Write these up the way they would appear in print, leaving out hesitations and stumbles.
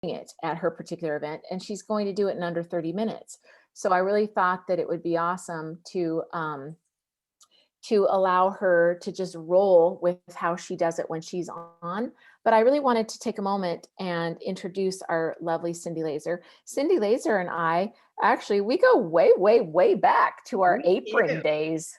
it at her particular event, and she's going to do it in under 30 minutes. So I really thought that it would be awesome to allow her to just roll with how she does it when she's on. But I really wanted to take a moment and introduce our lovely Cindy Lazor. Cindy Lazor and I, actually, we go way, way, way back to our apron days,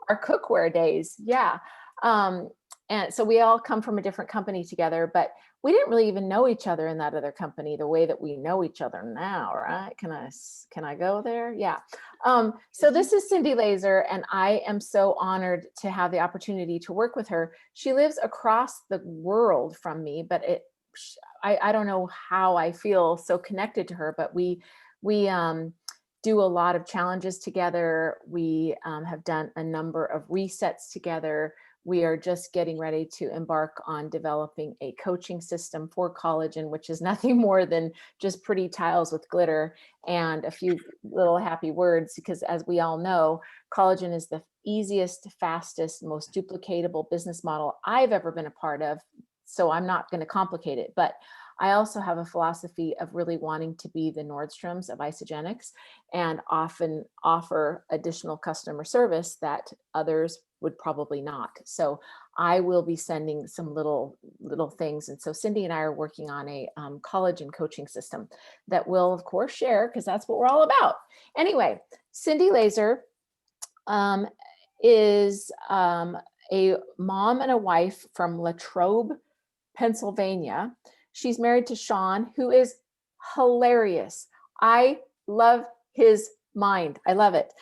our cookware days. Yeah. And so we all come from a different company together, but we didn't really even know each other in that other company the way that we know each other now, right? Can I go there? Yeah. So this is Cindy Lazor, and I am so honored to have the opportunity to work with her. She lives across the world from me, but I don't know how I feel so connected to her, but we do a lot of challenges together. We have done a number of resets together. We are just getting ready to embark on developing a coaching system for collagen, which is nothing more than just pretty tiles with glitter and a few little happy words, because as we all know, collagen is the easiest, fastest, most duplicatable business model I've ever been a part of. So I'm not going to complicate it, but I also have a philosophy of really wanting to be the Nordstroms of Isagenix and often offer additional customer service that others would probably not. So I will be sending some little things. And so Cindy and I are working on a collagen coaching system that we'll of course share, because that's what we're all about. Anyway, Cindy Lazor is a mom and a wife from Latrobe, Pennsylvania. She's married to Sean, who is hilarious. I love his mind. I love it.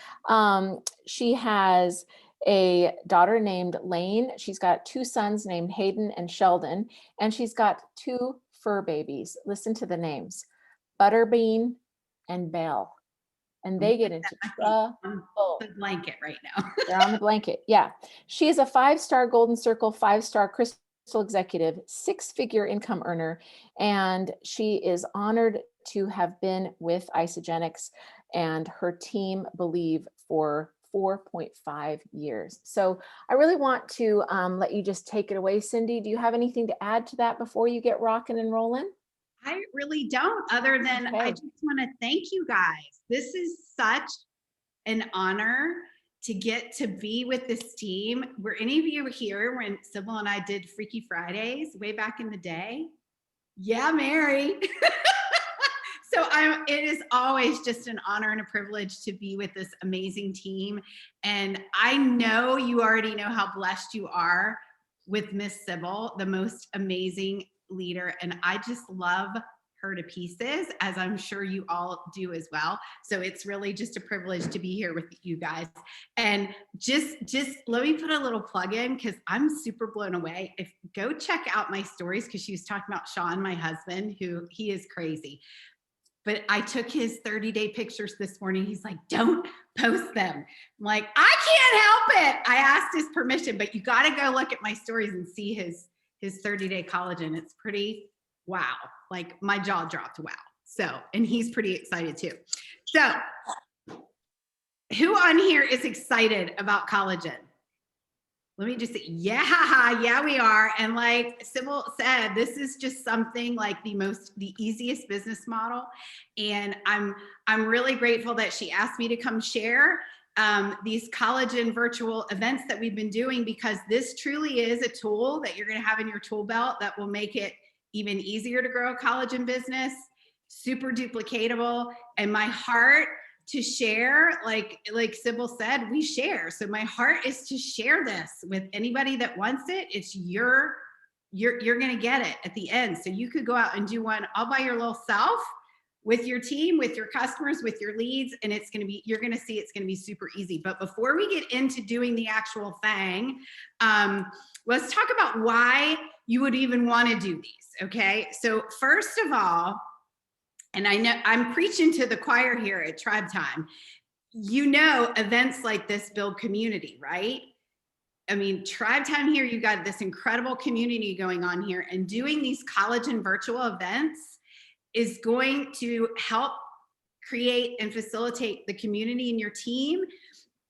She has a daughter named Lane. She's got two sons named Hayden and Sheldon, and she's got two fur babies. Listen to the names: Butterbean and Belle. And they get into trouble. The blanket right now. They're on the blanket. Yeah. She is a 5-star Golden Circle, 5-star Crystal executive, 6-figure income earner, and she is honored to have been with Isagenix and her team Believe for 4.5 years. So I really want to let you just take it away, Cindy. Do you have anything to add to that before you get rocking and rolling? I really don't, other than I just want to thank you guys. This is such an honor to get to be with this team. Were any of you here when Sybil and I did Freaky Fridays way back in the day? Yeah, Mary. So it is always just an honor and a privilege to be with this amazing team. And I know you already know how blessed you are with Miss Sybil, the most amazing leader. And I just love her to pieces, as I'm sure you all do as well. So it's really just a privilege to be here with you guys. And just let me put a little plug in, because I'm super blown away. Go check out my stories, because she was talking about Sean, my husband, who he is crazy. But I took his 30-day pictures this morning. He's like, don't post them. I'm like, I can't help it. I asked his permission, but you got to go look at my stories and see his 30-day collagen. It's pretty wow. Like my jaw dropped. Wow. So, and he's pretty excited too. So who on here is excited about collagen? Let me just say, yeah, we are. And like Sybil said, this is just something like the easiest business model. And I'm really grateful that she asked me to come share these collagen virtual events that we've been doing, because this truly is a tool that you're going to have in your tool belt that will make it even easier to grow a collagen business, super duplicatable. And my heart to share, like Sybil said, we share. So my heart is to share this with anybody that wants it. It's you're going to get it at the end. So you could go out and do one all by your little self, with your team, with your customers, with your leads, and you're going to see it's going to be super easy. But before we get into doing the actual thing, let's talk about why you would even want to do these. Okay. So first of all, and I know I'm preaching to the choir here at Tribe Time, events like this build community, right? I mean, Tribe Time here, you got this incredible community going on here, and doing these collagen virtual events is going to help create and facilitate the community in your team.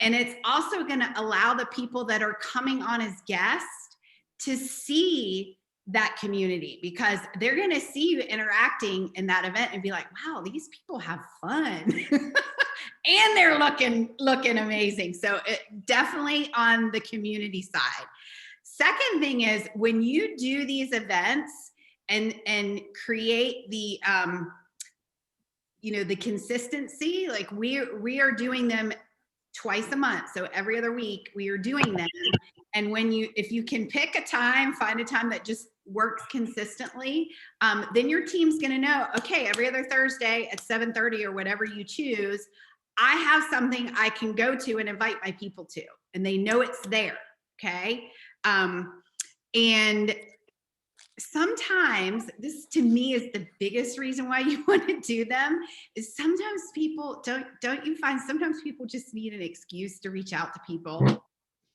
And it's also going to allow the people that are coming on as guests to see that community, because they're going to see you interacting in that event and be like, wow, these people have fun. And they're looking amazing. So definitely on the community side. Second thing is, when you do these events and create the the consistency, like we are doing them twice a month. So every other week we are doing them. And if you can pick a time, find a time that just works consistently, then your team's going to know, okay, every other Thursday at 7:30 or whatever you choose, I have something I can go to and invite my people to, and they know it's there. Okay. And sometimes, this to me is the biggest reason why you want to do them, is sometimes people don't you find sometimes people just need an excuse to reach out to people.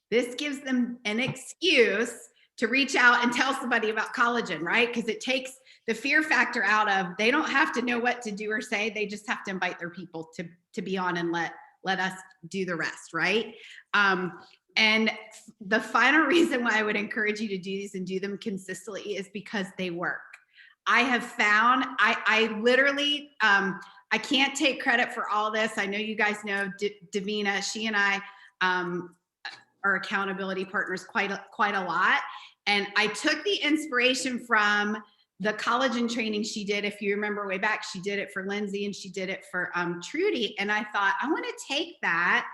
This gives them an excuse to reach out and tell somebody about collagen, right? Because it takes the fear factor out of, they don't have to know what to do or say. They just have to invite their people to be on and let us do the rest, right? And the final reason why I would encourage you to do these and do them consistently is because they work. I have found, I literally, I can't take credit for all this. I know you guys know Davina, she and I are accountability partners quite a lot. And I took the inspiration from the collagen training she did. If you remember way back, she did it for Lindsay and she did it for Trudy. And I thought, I want to take that,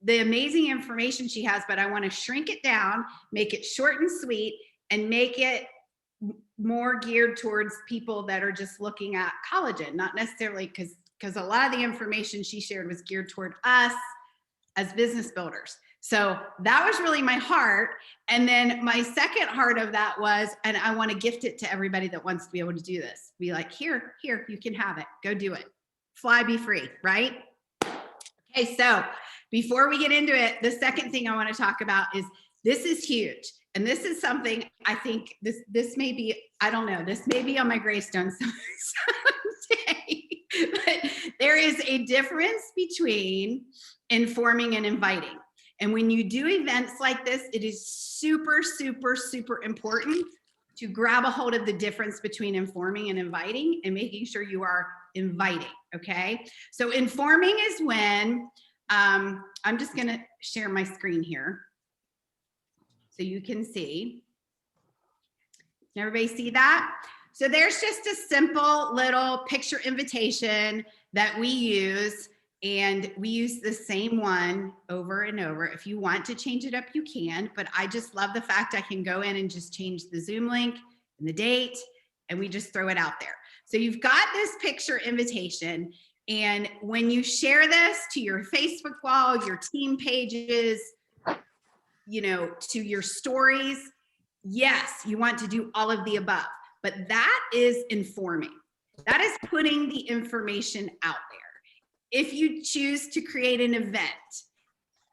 the amazing information she has, but I want to shrink it down, make it short and sweet, and make it more geared towards people that are just looking at collagen, not necessarily because a lot of the information she shared was geared toward us as business builders. So that was really my heart. And then my second heart of that was, and I want to gift it to everybody that wants to be able to do this. Be like, here, you can have it. Go do it. Fly, be free, right? Okay, so before we get into it, the second thing I want to talk about is, this is huge. And this is something I think this may be, I don't know, this may be on my gravestone someday. But there is a difference between informing and inviting. And when you do events like this, it is super, super, super important to grab a hold of the difference between informing and inviting, and making sure you are inviting, okay? So informing is when, I'm just gonna share my screen here so you can see. Can everybody see that? So there's just a simple little picture invitation that we use, and we use the same one over and over. If you want to change it up, you can, but I just love the fact I can go in and just change the Zoom link and the date, and we just throw it out there. So you've got this picture invitation, and when you share this to your Facebook wall, your team pages, to your stories, yes, you want to do all of the above, but that is informing. That is putting the information out there. If you choose to create an event,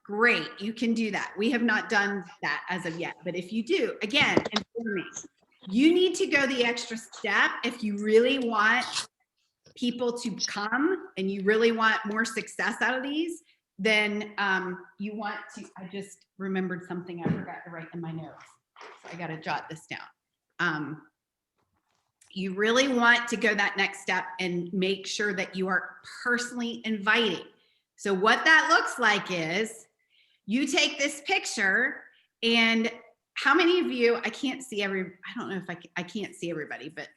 great, you can do that. We have not done that as of yet, but if you do, again, informing. You need to go the extra step if you really want people to come and you really want more success out of these. Then you want to, I just remembered something I forgot to write in my notes, so I got to jot this down. You really want to go that next step and make sure that you are personally inviting. So what that looks like is, you take this picture, and how many of you, I can't see I don't know if I can't see everybody, but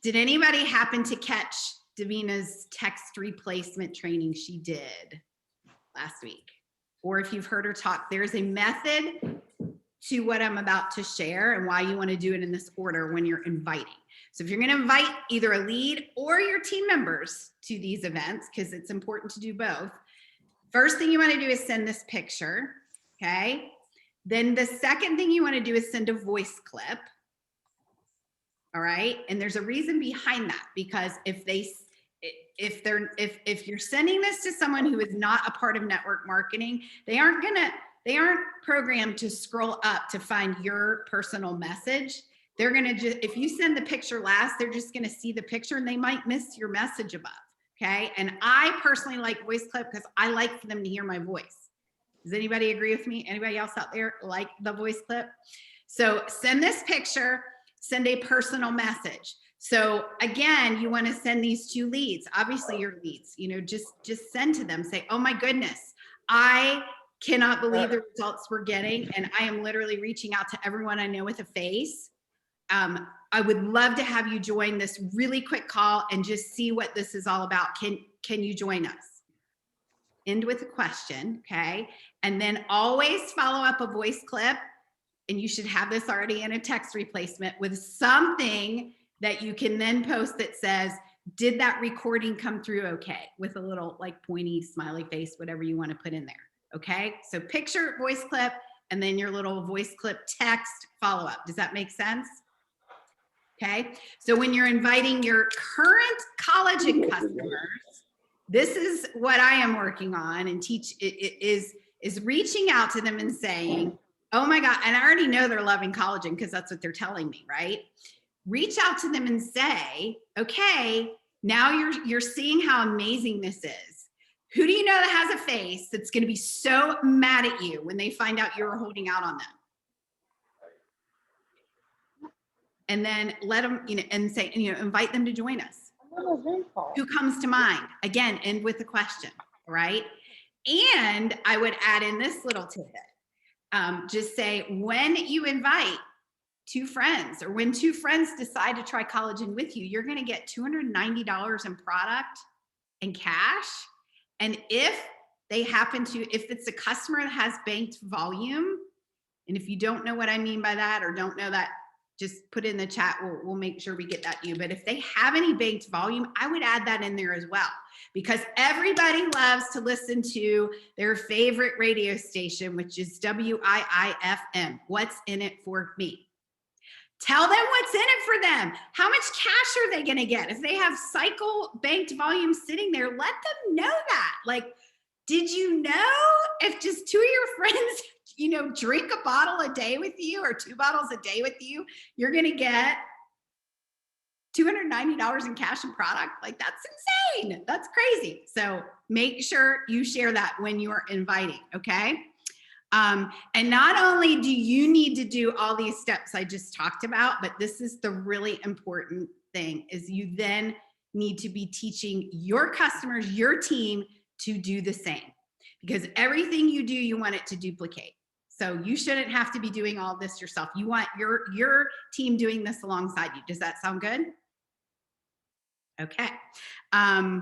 did anybody happen to catch Davina's text replacement training she did last week? Or if you've heard her talk, there's a method to what I'm about to share and why you want to do it in this order when you're inviting. So if you're going to invite either a lead or your team members to these events, because it's important to do both, first thing you want to do is send this picture, okay? Then the second thing you want to do is send a voice clip. All right, and there's a reason behind that, because if you're sending this to someone who is not a part of network marketing, they aren't programmed to scroll up to find your personal message. They're gonna just, if you send the picture last, they're just gonna see the picture and they might miss your message above. Okay, and I personally like voice clip because I like for them to hear my voice. Does anybody agree with me? Anybody else out there like the voice clip? So send this picture, send a personal message. So again, you want to send these 2 leads, obviously your leads, you know, just send to them, say, oh my goodness, I cannot believe the results we're getting. And I am literally reaching out to everyone I know with a face. I would love to have you join this really quick call and just see what this is all about. Can you join us? End with a question, okay? And then always follow up a voice clip, and you should have this already in a text replacement with something that you can then post that says, did that recording come through okay? With a little like pointy smiley face, whatever you want to put in there, okay? So picture, voice clip, and then your little voice clip text follow-up. Does that make sense? Okay, so when you're inviting your current collagen customers, this is what I am working on and is reaching out to them and saying, oh my God, and I already know they're loving collagen because that's what they're telling me, right? Reach out to them and say, okay, now you're seeing how amazing this is. Who do you know that has a face that's going to be so mad at you when they find out you're holding out on them? And then let them, you know, and say, you know, invite them to join us. Who comes to mind? Again, end with a question, right? And I would add in this little tidbit. Just say, when you invite 2 friends, or when 2 friends decide to try collagen with you, you're going to get $290 in product and cash. And if they happen to, if it's a customer that has banked volume, and if you don't know what I mean by that, or don't know that, just put in the chat. We'll make sure we get that to you. But if they have any banked volume, I would add that in there as well, because everybody loves to listen to their favorite radio station, which is WIIFM. What's in it for me? Tell them what's in it for them. How much cash are they going to get? If they have cycle banked volume sitting there, let them know that. Like, did you know if just 2 of your friends, you know, drink a bottle a day with you, or 2 bottles a day with you, you're going to get $290 in cash and product? Like, that's insane. That's crazy. So make sure you share that when you are inviting. Okay. And not only do you need to do all these steps I just talked about, but this is the really important thing, is you then need to be teaching your customers, your team, to do the same, because everything you do, you want it to duplicate. So you shouldn't have to be doing all this yourself. You want your team doing this alongside you. Does that sound good? Okay. I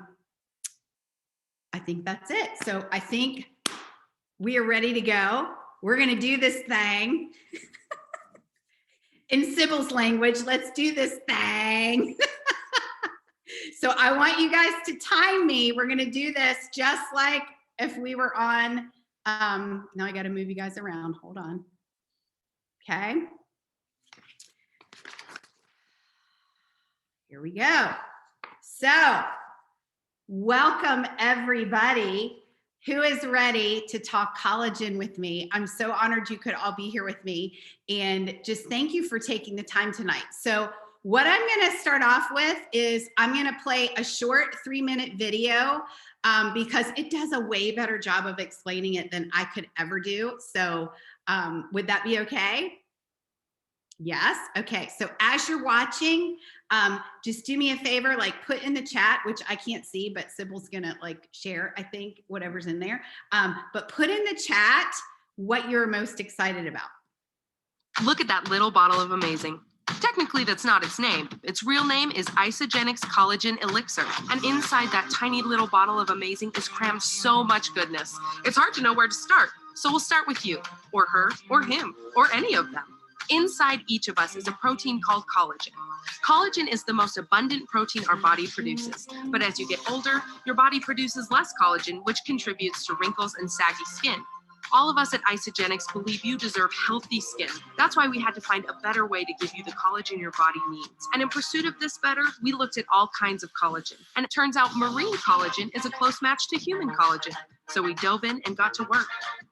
think that's it. So I think we are ready to go. We're going to do this thing. In Sybil's language, let's do this thing. So I want you guys to time me. We're going to do this just like if we were on, now I got to move you guys around. Hold on. Okay. Here we go. So welcome everybody who is ready to talk collagen with me. I'm so honored you could all be here with me, and just thank you for taking the time tonight. So what I'm gonna start off with is I'm gonna play a short 3-minute video because it does a way better job of explaining it than I could ever do. So would that be okay? Yes. Okay. So as you're watching, just do me a favor, like put in the chat, which I can't see, but Sybil's gonna like share, I think, whatever's in there. But put in the chat what you're most excited about. Look at that little bottle of amazing. Technically, that's not its name. Its real name is Isagenix Collagen Elixir. And inside that tiny little bottle of amazing is crammed so much goodness. It's hard to know where to start. So we'll start with you, or her, or him, or any of them. Inside each of us is a protein called collagen. Collagen is the most abundant protein our body produces. But as you get older, your body produces less collagen, which contributes to wrinkles and saggy skin. All of us at Isagenix believe you deserve healthy skin. That's why we had to find a better way to give you the collagen your body needs. And in pursuit of this better, we looked at all kinds of collagen. And it turns out marine collagen is a close match to human collagen. So we dove in and got to work.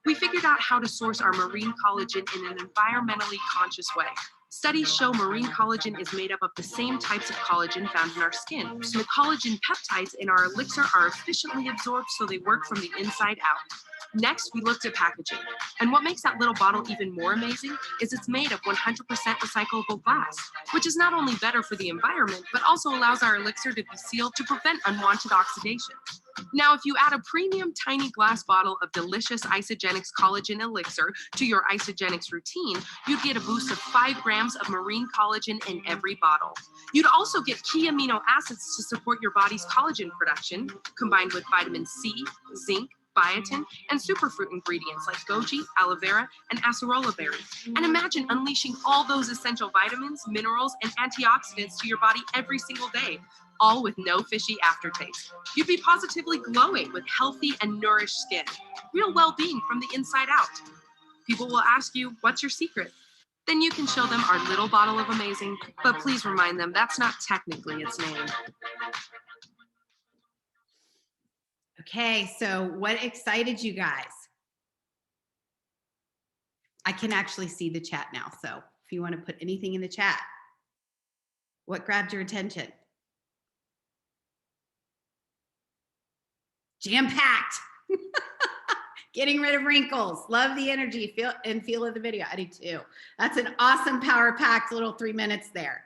We figured out how to source our marine collagen in an environmentally conscious way. Studies show marine collagen is made up of the same types of collagen found in our skin. So the collagen peptides in our elixir are efficiently absorbed, so they work from the inside out. Next, we looked at packaging. And what makes that little bottle even more amazing is it's made of 100% recyclable glass, which is not only better for the environment, but also allows our elixir to be sealed to prevent unwanted oxidation. Now, if you add a premium tiny glass bottle of delicious Isogenics Collagen Elixir to your Isogenics routine, you'd get a boost of 5 grams of marine collagen in every bottle. You'd also get key amino acids to support your body's collagen production, combined with vitamin C, zinc, biotin, and superfruit ingredients like goji, aloe vera, and acerola berry. And imagine unleashing all those essential vitamins, minerals, and antioxidants to your body every single day, all with no fishy aftertaste. You'd be positively glowing with healthy and nourished skin. Real well-being from the inside out. People will ask you, what's your secret? Then you can show them our little bottle of amazing, but please remind them that's not technically its name. Okay, so what excited you guys? I can actually see the chat now, so if you want to put anything in the chat, what grabbed your attention? Jam-packed. Getting rid of wrinkles. Love the energy feel of the video. I do too. That's an awesome power-packed little 3 minutes there.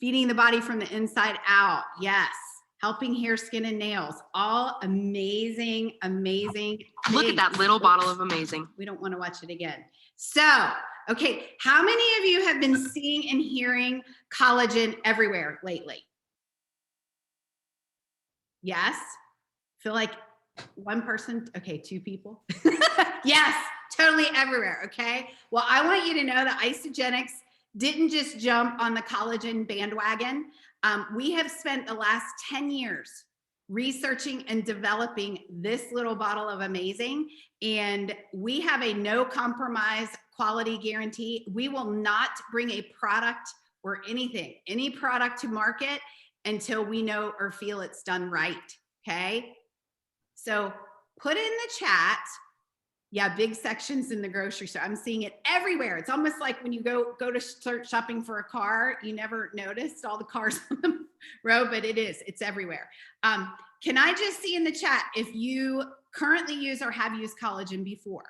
Feeding the body from the inside out. Yes. Helping hair, skin, and nails. All amazing, amazing things. Look at that little bottle of amazing. We don't want to watch it again. So, okay, how many of you have been seeing and hearing Collagen Everywhere lately? Yes? Feel like one person, okay, 2 people. Yes, totally everywhere, okay? Well, I want you to know that Isogenics didn't just jump on the collagen bandwagon. We have spent the last 10 years researching and developing this little bottle of amazing, and we have a no compromise quality guarantee. We will not bring a product or anything, any product to market until we know or feel it's done right, okay? So put in the chat, yeah, big sections in the grocery store. I'm seeing it everywhere. It's almost like when you go to start shopping for a car, you never noticed all the cars on the road, but it's everywhere. Can I just see in the chat if you currently use or have used collagen before?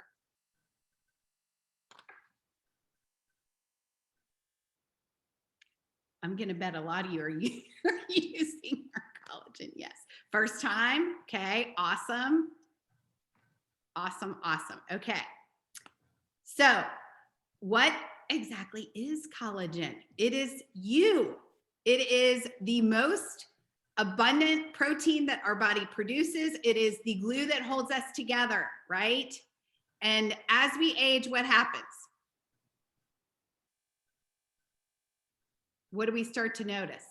I'm gonna bet a lot of you are using our collagen, yes. First time, okay, awesome. Awesome, awesome. Okay. So what exactly is collagen? It is you. It is the most abundant protein that our body produces. It is the glue that holds us together, right? And as we age, what happens? What do we start to notice?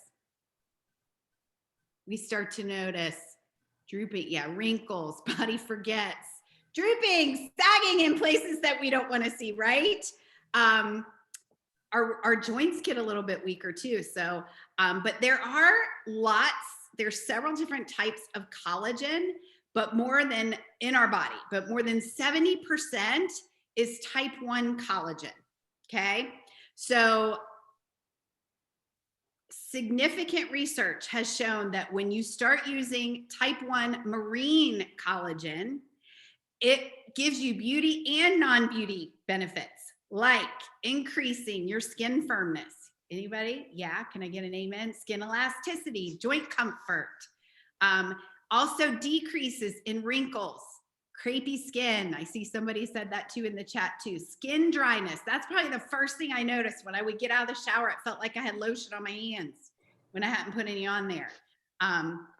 We start to notice drooping, yeah, wrinkles, body forgets, drooping, sagging in places that we don't want to see, right? Our joints get a little bit weaker too. So, but there's several different types of collagen, but more than in our body, but more than 70% is type 1 collagen, okay? So significant research has shown that when you start using type 1 marine collagen, it gives you beauty and non-beauty benefits, like increasing your skin firmness. Anybody? Yeah, can I get an amen? Skin elasticity, joint comfort. Also decreases in wrinkles, crepey skin. I see somebody said that too in the chat too. Skin dryness. That's probably the first thing I noticed when I would get out of the shower. It felt like I had lotion on my hands when I hadn't put any on there.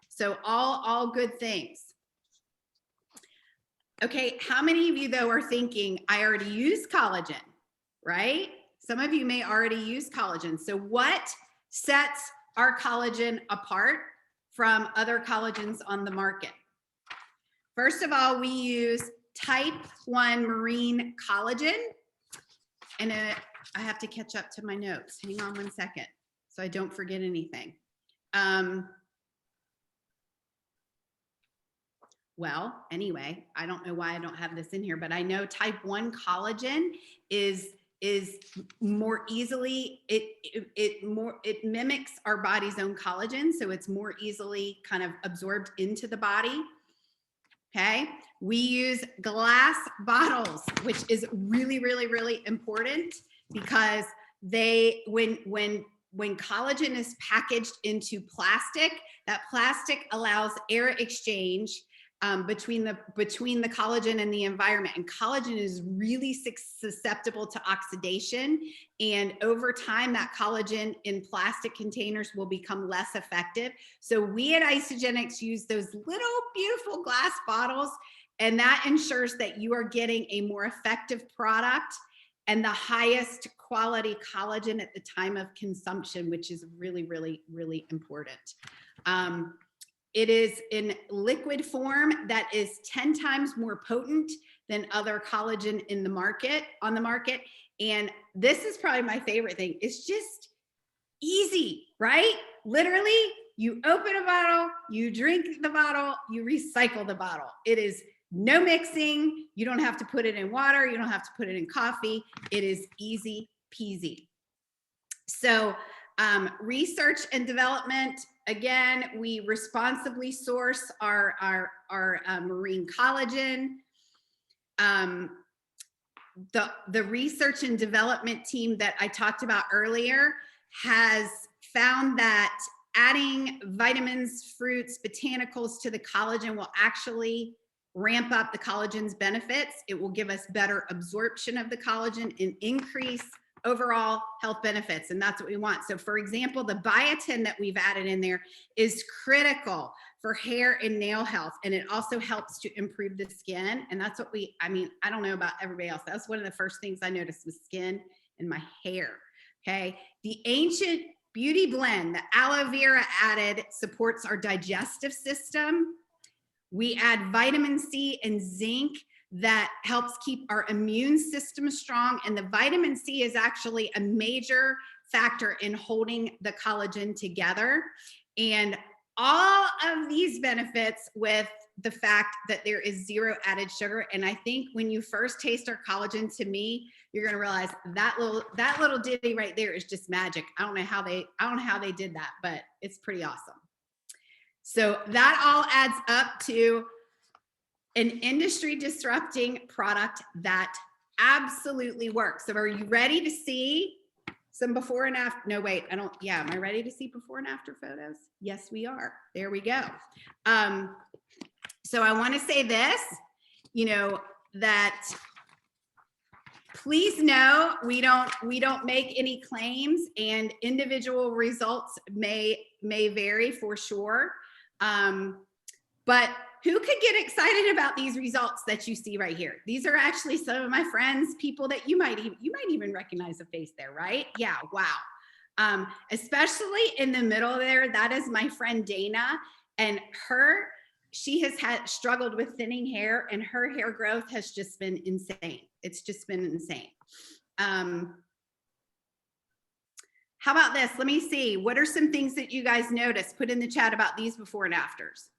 So all good things. Okay, how many of you though are thinking, I already use collagen, right? Some of you may already use collagen. So what sets our collagen apart from other collagens on the market? First of all, we use type 1 marine collagen. And I have to catch up to my notes. Hang on one second so I don't forget anything. Well, anyway, I don't know why I don't have this in here, but I know type 1 collagen is more easily, it mimics our body's own collagen, so it's more easily kind of absorbed into the body. okay? We use glass bottles, which is really, really, really important because when collagen is packaged into plastic, that plastic allows air exchange between the collagen and the environment. And collagen is really susceptible to oxidation. And over time, that collagen in plastic containers will become less effective. So we at Isagenix use those little beautiful glass bottles, and that ensures that you are getting a more effective product and the highest quality collagen at the time of consumption, which is really, really, really important. It is in liquid form that is 10 times more potent than other collagen on the market. And this is probably my favorite thing. It's just easy, right? Literally, you open a bottle, you drink the bottle, you recycle the bottle. It is no mixing. You don't have to put it in water. You don't have to put it in coffee. It is easy peasy. So research and development, again, we responsibly source our marine collagen. The research and development team that I talked about earlier has found that adding vitamins, fruits, botanicals to the collagen will actually ramp up the collagen's benefits. It will give us better absorption of the collagen and increase overall health benefits, and that's what we want. So for example, the biotin that we've added in there is critical for hair and nail health, and it also helps to improve the skin. And that's what I don't know about everybody else, that's one of the first things I noticed was skin and my hair. Okay, the ancient beauty blend, the aloe vera added, supports our digestive system. We add vitamin C and zinc that helps keep our immune system strong. And the vitamin C is actually a major factor in holding the collagen together. And all of these benefits with the fact that there is zero added sugar. And I think when you first taste our collagen, to me, you're going to realize that little ditty right there is just magic. I don't know how they did that, but it's pretty awesome. So that all adds up to an industry disrupting product that absolutely works. So are you ready to see some before and after? No, wait, am I ready to see before and after photos? Yes, we are. There we go. So I want to say this, that please know we don't make any claims, and individual results may vary for sure. But who could get excited about these results that you see right here? These are actually some of my friends, people that you might even recognize a face there, right? Yeah, wow. Especially in the middle there, that is my friend Dana, and she has struggled with thinning hair, and her hair growth has just been insane. It's just been insane. How about this? Let me see. What are some things that you guys noticed? Put in the chat about these before and afters.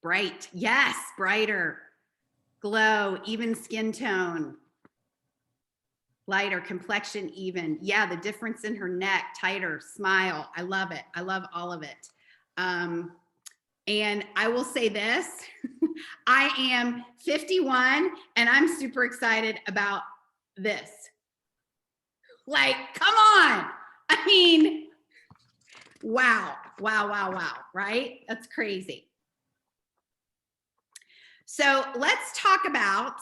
Bright, yes, brighter, glow, even skin tone, lighter, complexion even. Yeah, the difference in her neck, tighter, smile. I love it. I love all of it. And I will say this, I am 51 and I'm super excited about this. Like, come on. I mean, wow, wow, wow, wow, right? That's crazy. So let's talk about,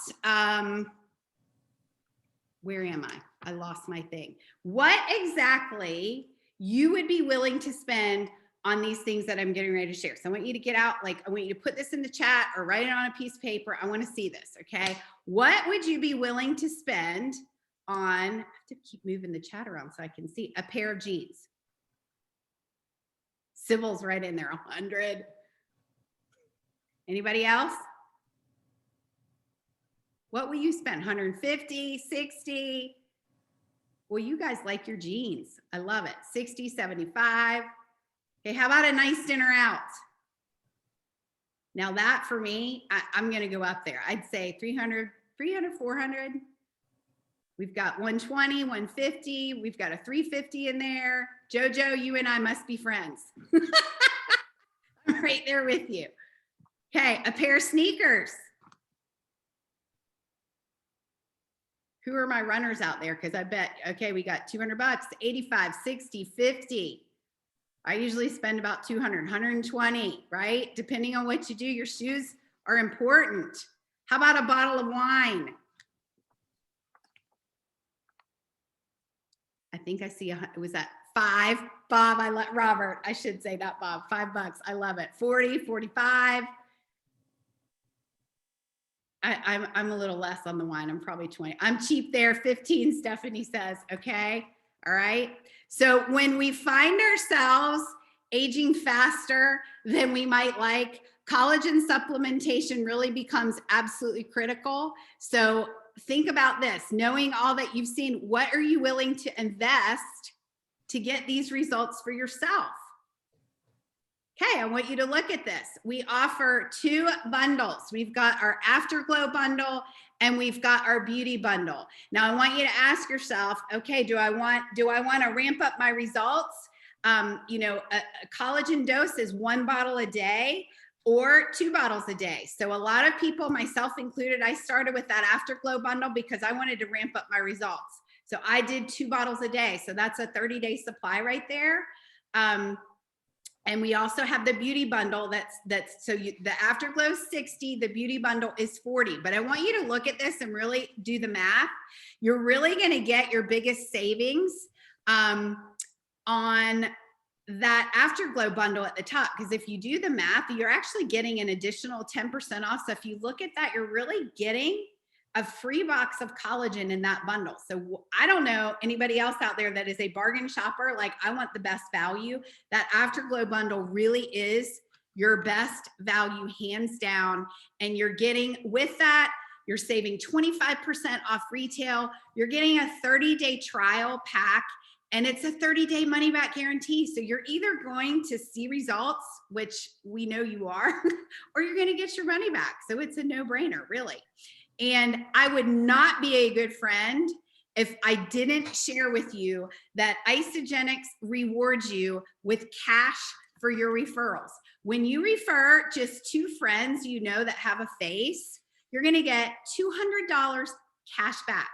where am I? I lost my thing. What exactly you would be willing to spend on these things that I'm getting ready to share. So I want you to get out, I want you to put this in the chat or write it on a piece of paper. I want to see this, okay? What would you be willing to spend on, I have to keep moving the chat around so I can see, a pair of jeans? Sybil's right in there, 100. Anybody else? What will you spend? 150, 60? Well, you guys like your jeans. I love it. 60, 75. Okay, how about a nice dinner out? Now that for me, I'm gonna go up there. I'd say 300, 400. We've got 120, 150. We've got a 350 in there. Jojo, you and I must be friends. I'm right there with you. Okay, a pair of sneakers. Who are my runners out there? Because I bet, okay, we got 200 bucks, 85, 60, 50. I usually spend about 200, 120, right? Depending on what you do, your shoes are important. How about a bottle of wine? I think I see, was that 5? Bob, Robert, I should say that, Bob, $5. I love it. 40, 45. I'm a little less on the wine. I'm probably 20. I'm cheap there. 15, Stephanie says. Okay. All right. So when we find ourselves aging faster than we might like, collagen supplementation really becomes absolutely critical. So think about this, knowing all that you've seen, what are you willing to invest to get these results for yourself? Okay, I want you to look at this. We offer 2 bundles. We've got our Afterglow bundle and we've got our beauty bundle. Now I want you to ask yourself, okay, do I want to ramp up my results? You know, a collagen dose is 1 bottle a day or 2 bottles a day. So a lot of people, myself included, I started with that Afterglow bundle because I wanted to ramp up my results. So I did 2 bottles a day. So that's a 30-day supply right there. And we also have the beauty bundle the Afterglow is 60, the beauty bundle is 40. But I want you to look at this and really do the math. You're really going to get your biggest savings on that Afterglow bundle at the top, because if you do the math, you're actually getting an additional 10% off. So if you look at that, you're really getting a free box of collagen in that bundle. So I don't know anybody else out there that is a bargain shopper. Like, I want the best value. That Afterglow bundle really is your best value, hands down. And you're getting, with that, you're saving 25% off retail. You're getting a 30-day trial pack, and it's a 30-day money back guarantee. So you're either going to see results, which we know you are, or you're going to get your money back. So it's a no-brainer, really. And I would not be a good friend if I didn't share with you that Isagenix rewards you with cash for your referrals. When you refer just 2 friends you know that have a face, you're going to get $200 cash back.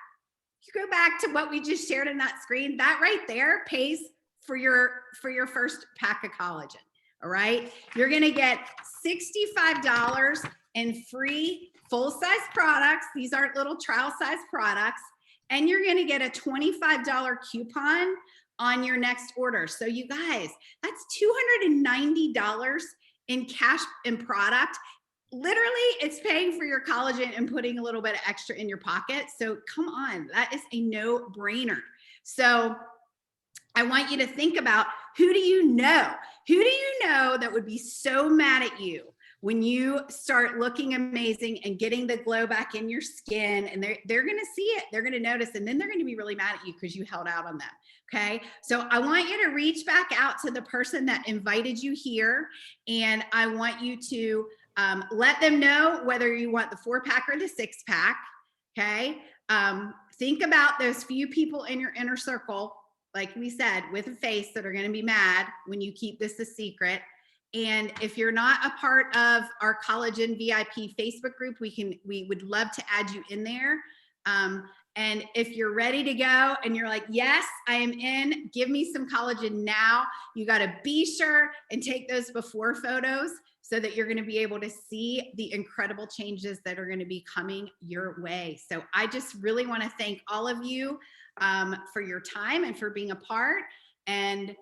You go back to what we just shared in that screen, that right there pays for your first pack of collagen. All right. You're going to get $65 in free full-size products. These aren't little trial-size products. And you're going to get a $25 coupon on your next order. So you guys, that's $290 in cash in product. Literally, it's paying for your collagen and putting a little bit of extra in your pocket. So come on, that is a no-brainer. So I want you to think about, who do you know? Who do you know that would be so mad at you when you start looking amazing and getting the glow back in your skin? And they're going to see it, they're going to notice, and then they're going to be really mad at you because you held out on them. Okay. So I want you to reach back out to the person that invited you here. And I want you to let them know whether you want the 4-pack or the 6-pack. Okay. Think about those few people in your inner circle, like we said, with a face, that are going to be mad when you keep this a secret. And if you're not a part of our Collagen VIP Facebook group, we would love to add you in there. And if you're ready to go and you're like, yes, I am in, give me some collagen now, you got to be sure and take those before photos so that you're going to be able to see the incredible changes that are going to be coming your way. So I just really want to thank all of you for your time and for being a part. And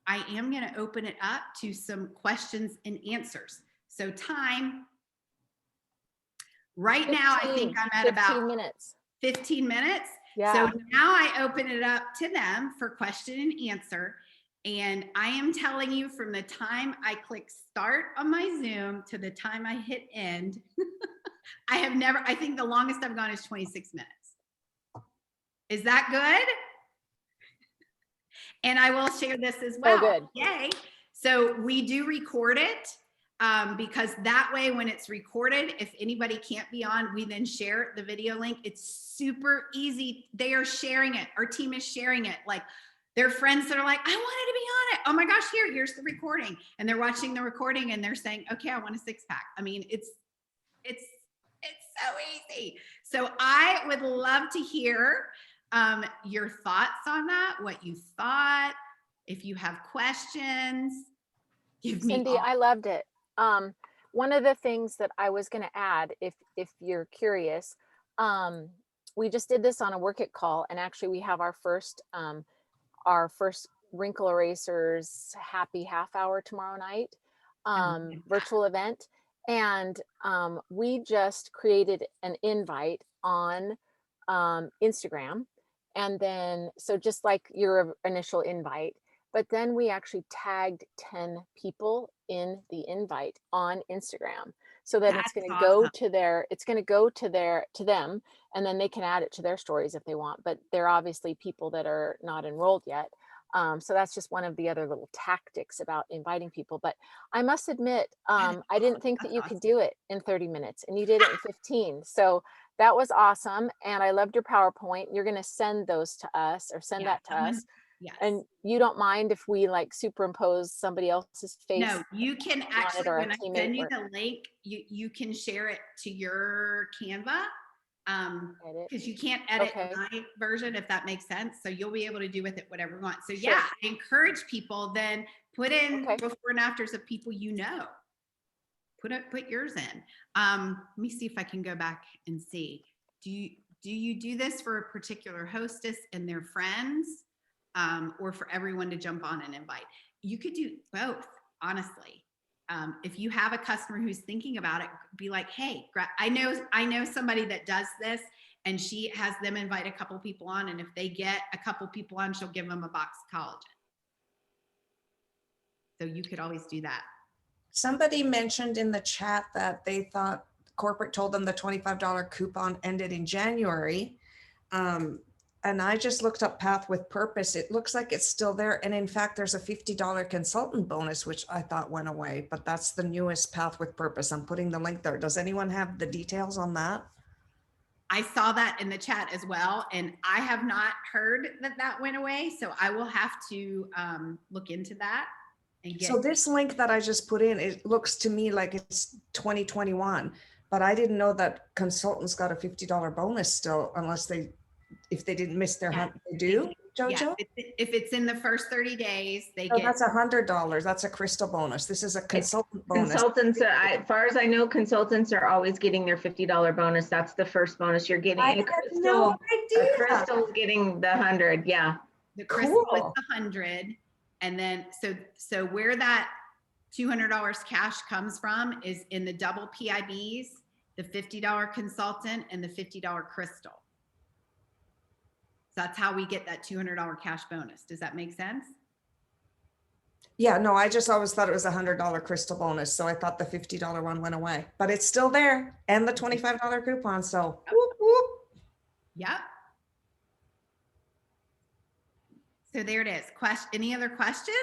I am going to open it up to some questions and answers. So time, right now, I think I'm at about 15 minutes. Yeah. So now I open it up to them for question and answer. And I am telling you, from the time I click start on my Zoom to the time I hit end, I think the longest I've gone is 26 minutes. Is that good? And I will share this as well. Oh, good. Yay. So we do record it because that way, when it's recorded, if anybody can't be on, we then share the video link. It's super easy. They are sharing it. Our team is sharing it. Like, Their friends that are like, I wanted to be on it. Oh my gosh, here's the recording. And they're watching the recording and they're saying, okay, I want a 6-pack. I mean, it's so easy. So I would love to hear your thoughts on that, what you thought. If you have questions, give me Cindy, all. I loved it. One of the things that I was going to add, if you're curious, we just did this on a work it call, and actually we have our first wrinkle erasers happy half hour tomorrow night, virtual event. And we just created an invite on Instagram. And then, so just like your initial invite, but then we actually tagged 10 people in the invite on Instagram, so that it's going to go to to them, and then they can add it to their stories if they want, but they're obviously people that are not enrolled yet. So that's just one of the other little tactics about inviting people. But I must admit, I didn't think that you could do it in 30 minutes, and you did it in 15. So that was awesome. And I loved your PowerPoint. You're going to send those to us, or send that to us. Yes. And you don't mind if we like superimpose somebody else's face? No, you can actually, when I send you the link, you can share it to your Canva. Because you can't edit my version, if that makes sense. So you'll be able to do with it whatever you want. So yeah, I encourage people, then put in before and afters of people you know. Put yours in. Let me see if I can go back and see. Do you do this for a particular hostess and their friends, or for everyone to jump on and invite? You could do both, honestly. If you have a customer who's thinking about it, be like, hey, I know somebody that does this, and she has them invite a couple people on, and if they get a couple people on, she'll give them a box of collagen. So you could always do that. Somebody mentioned in the chat that they thought corporate told them the $25 coupon ended in January. And I just looked up Path with Purpose. It looks like it's still there. And in fact, there's a $50 consultant bonus, which I thought went away, but that's the newest Path with Purpose. I'm putting the link there. Does anyone have the details on that? I saw that in the chat as well. And I have not heard that went away. So I will have to look into that. And get. So this link that I just put in, it looks to me like it's 2021, but I didn't know that consultants got a $50 bonus still, unless if they didn't miss their hunt, they do, Jojo? Yeah, if it's in the first 30 days, they get. That's $100. That's a crystal bonus. This is a consultant bonus. Consultants, as far as I know, consultants are always getting their $50 bonus. That's the first bonus you're getting. I had no idea. Crystal's getting the 100, yeah. The crystal is the 100. And then, so where that $200 cash comes from is in the double PIBs, the $50 consultant, and the $50 crystal. So that's how we get that $200 cash bonus. Does that make sense? Yeah, no, I just always thought it was a $100 crystal bonus. So I thought the $50 one went away, but it's still there, and the $25 coupon. So whoop, whoop. Yep. So there it is. Any other questions?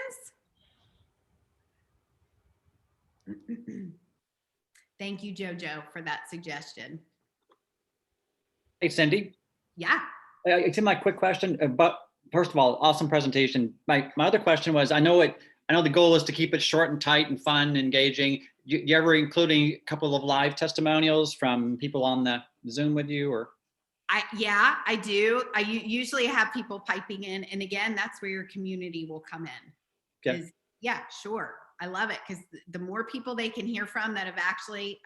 Thank you, Jojo, for that suggestion. Hey, Cindy. Yeah. It's in my quick question, but first of all, awesome presentation. My other question was, I know the goal is to keep it short and tight and fun, engaging. You ever including a couple of live testimonials from people on the Zoom with you, or? Yeah, I do. I usually have people piping in, and again, that's where your community will come in. Okay. Yeah, sure. I love it, because the more people they can hear from that have actually,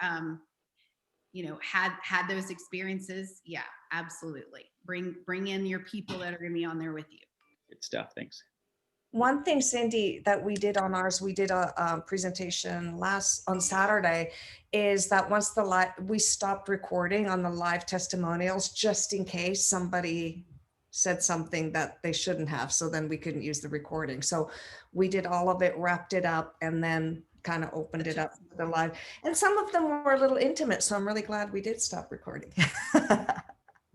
had those experiences. Yeah, absolutely. Bring in your people that are going to be on there with you. Good stuff. Thanks. One thing, Cindy, that we did on ours, we did a presentation on Saturday, is that once we stopped recording on the live testimonials, just in case somebody said something that they shouldn't have. So then we couldn't use the recording. So we did all of it, wrapped it up, and then kind of opened it up to the live. And some of them were a little intimate. So I'm really glad we did stop recording.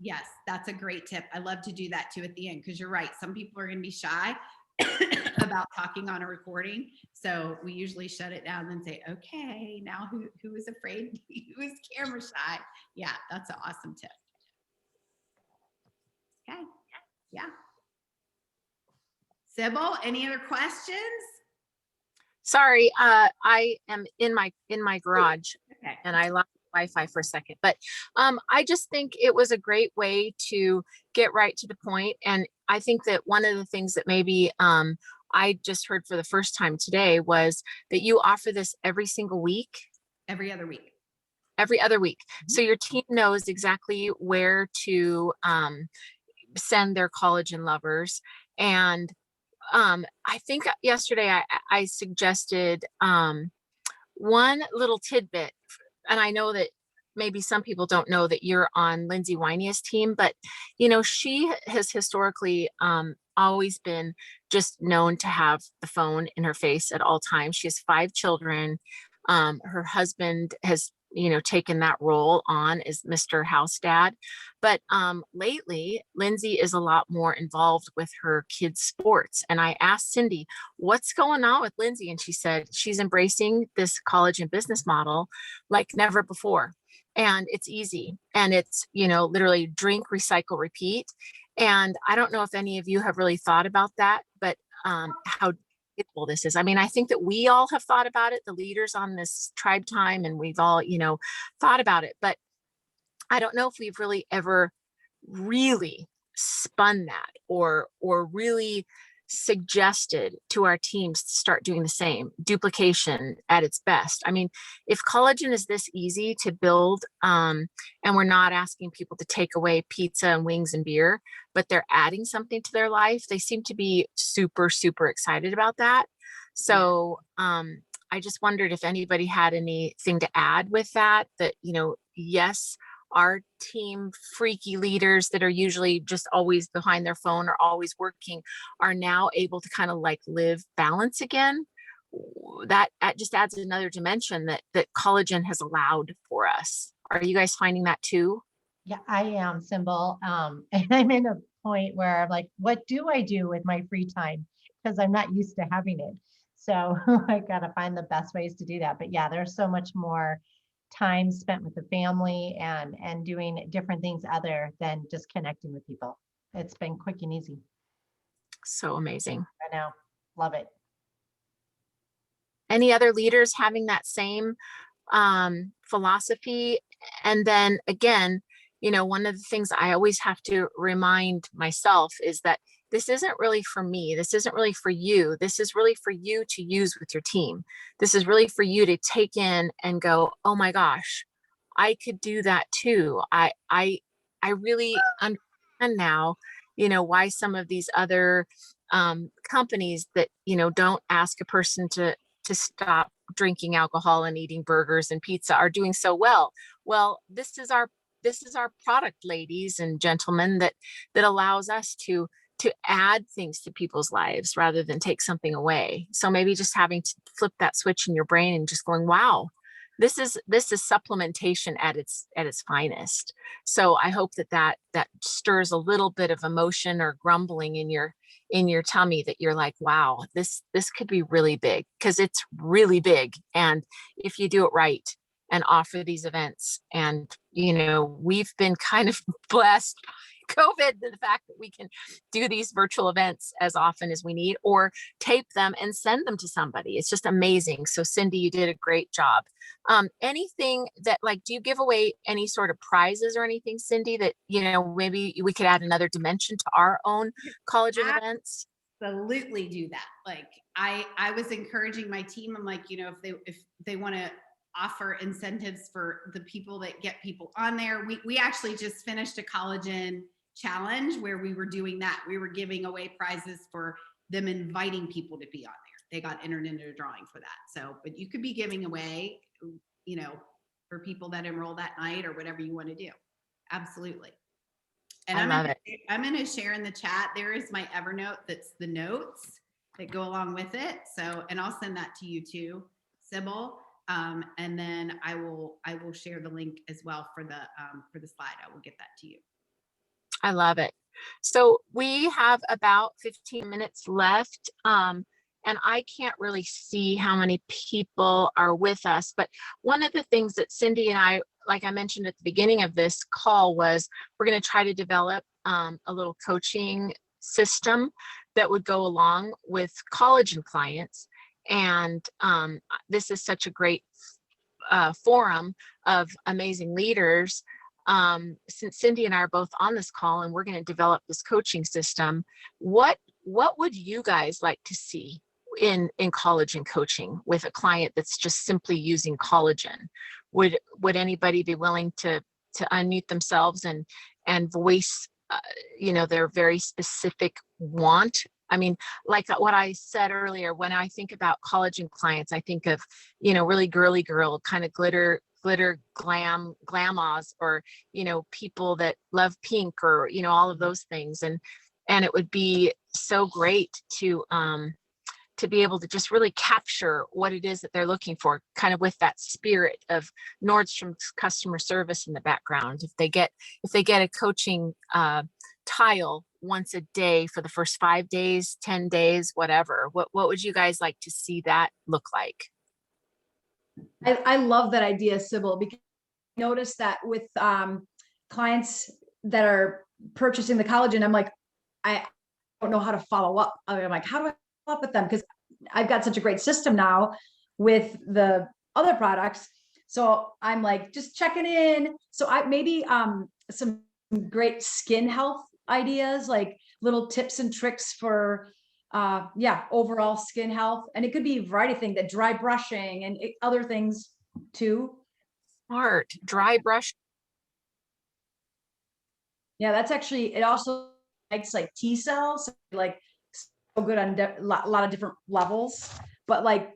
Yes, that's a great tip. I love to do that too at the end, because you're right. Some people are going to be shy about talking on a recording. So we usually shut it down and say, okay, now who is afraid? Who is camera shy? Yeah, that's an awesome tip. Okay. Yeah. Sybil, any other questions? Sorry, I am in my garage, Okay. and I lost Wi-Fi for a second. But I just think it was a great way to get right to the point. And I think that one of the things that maybe I just heard for the first time today was that you offer this every single week. Every other week. Every other week. So your team knows exactly where to send their collagen lovers. And I think yesterday I suggested one little tidbit, and I know that maybe some people don't know that you're on Lindsay Wynia's team, but you know, she has historically always been just known to have the phone in her face at all times. She has 5 children. Her husband has, you know, taken that role on as Mr. House Dad. But lately, Lindsay is a lot more involved with her kids' sports. And I asked Cindy, what's going on with Lindsay? And she said she's embracing this collagen business model like never before. And it's easy. And it's, you know, literally drink, recycle, repeat. And I don't know if any of you have really thought about that, but how beautiful this is. I mean, I think that we all have thought about it, the leaders on this tribe time, and we've all, you know, thought about it. But I don't know if we've really ever really spun that or really suggested to our teams to start doing the same. Duplication at its best. I mean, if collagen is this easy to build, and we're not asking people to take away pizza and wings and beer, but they're adding something to their life, they seem to be super, super excited about that. So I just wondered if anybody had anything to add with that, you know, yes, our team freaky leaders that are usually just always behind their phone or always working are now able to kind of like live balance again. That just adds another dimension that collagen has allowed for us. Are you guys finding that too? Yeah, I am, Symbol. And I'm in a point where I'm like, what do I do with my free time? Because I'm not used to having it. So I got to find the best ways to do that. But yeah, there's so much more time spent with the family and doing different things other than just connecting with people. It's been quick and easy. So amazing. I know. Love it. Any other leaders having that same philosophy? And then again, you know, one of the things I always have to remind myself is that this isn't really for me. This isn't really for you. This is really for you to use with your team. This is really for you to take in and go, oh my gosh, I could do that too. I really understand now, you know, why some of these other companies that, you know, don't ask a person to stop drinking alcohol and eating burgers and pizza are doing so well. Well, this is our product, ladies and gentlemen, that allows us to add things to people's lives rather than take something away. So maybe just having to flip that switch in your brain and just going, wow, this is supplementation at its finest. So I hope that stirs a little bit of emotion or grumbling in your tummy, that you're like, wow, this could be really big, because it's really big. And if you do it right and offer these events, and you know, we've been kind of blessed by COVID, the fact that we can do these virtual events as often as we need, or tape them and send them to somebody. It's just amazing. So Cindy, you did a great job. Anything that, like, do you give away any sort of prizes or anything, Cindy, that, you know, maybe we could add another dimension to our own collagen events? Absolutely do that. Like I was encouraging my team. I'm like, you know, if they want to offer incentives for the people that get people on there. We actually just finished a collagen challenge where we were doing that. We were giving away prizes for them inviting people to be on there. They got entered into a drawing for that. So, but you could be giving away, you know, for people that enroll that night or whatever you want to do. Absolutely. And I'm going to share in the chat. There is my Evernote. That's the notes that go along with it. So, and I'll send that to you too, Sybil. And then I will share the link as well for the slide. I will get that to you. I love it. So we have about 15 minutes left. And I can't really see how many people are with us, but one of the things that Cindy and I, like I mentioned at the beginning of this call, was we're going to try to develop a little coaching system that would go along with collagen clients. And this is such a great forum of amazing leaders. Since Cindy and I are both on this call and we're going to develop this coaching system, what would you guys like to see in collagen coaching with a client that's just simply using collagen? Would anybody be willing to unmute themselves and voice their very specific want? I mean, like what I said earlier, when I think about collagen clients, I think of, really girly girl, kind of glitter glamas, or, people that love pink, or, all of those things. And it would be so great to be able to just really capture what it is that they're looking for, kind of with that spirit of Nordstrom's customer service in the background. If they get a coaching tile once a day for the first 5 days, 10 days, whatever, what would you guys like to see that look like? I love that idea, Sybil, because I noticed that with clients that are purchasing the collagen, I'm like, I don't know how to follow up. I'm like, how do I follow up with them? Because I've got such a great system now with the other products. So I'm like, just checking in. So I maybe some great skin health ideas, like little tips and tricks for overall skin health. And it could be a variety of things, that dry brushing and other things too. Smart. Dry brush. Yeah, that's actually, it also makes like T cells, like so good on a lot of different levels. But like,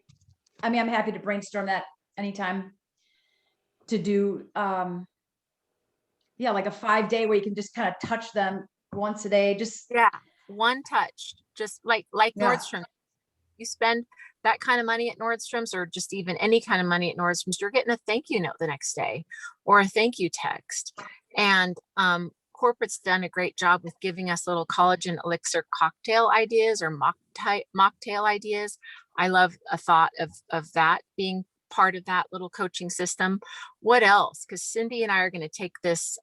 I mean, I'm happy to brainstorm that anytime to do like a 5-day where you can just kind of touch them once a day. Just one touch, just like Nordstrom. You spend that kind of money at Nordstrom's, or just even any kind of money at Nordstrom's, you're getting a thank you note the next day, or a thank you text. And corporate's done a great job with giving us little collagen elixir cocktail ideas, or mocktail ideas. I love a thought of that being part of that little coaching system. What else? Because Cindy and I are going to take these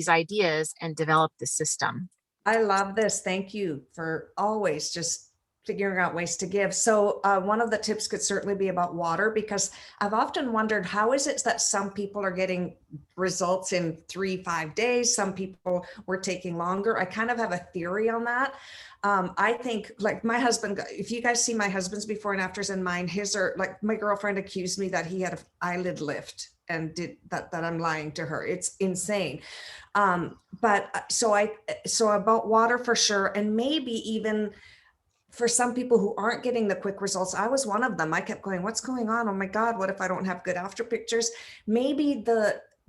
ideas and develop the system. I love this. Thank you for always just figuring out ways to give. So one of the tips could certainly be about water, because I've often wondered, how is it that some people are getting results in 3-5 days? Some people were taking longer. I kind of have a theory on that. I think, like, my husband, if you guys see my husband's before and afters and mine, his are like, my girlfriend accused me that he had an eyelid lift and did that I'm lying to her. It's insane. But so about water for sure. And maybe even for some people who aren't getting the quick results, I was one of them. I kept going, what's going on? Oh my God, what if I don't have good after pictures? Maybe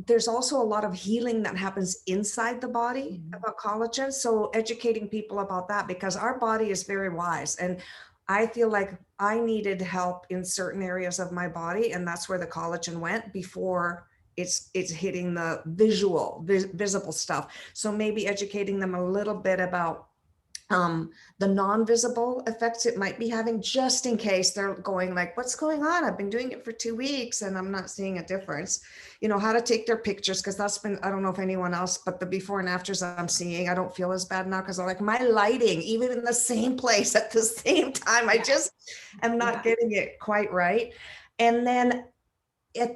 there's also a lot of healing that happens inside the body about collagen. So educating people about that, because our body is very wise. And I feel like I needed help in certain areas of my body. And that's where the collagen went before it's hitting the visible stuff. So maybe educating them a little bit about the non-visible effects it might be having, just in case they're going like, what's going on? I've been doing it for 2 weeks and I'm not seeing a difference. How to take their pictures, because that's been, I don't know if anyone else, but the before and afters I'm seeing, I don't feel as bad now, because I'm like, my lighting, even in the same place at the same time, I just am not getting it quite right. And then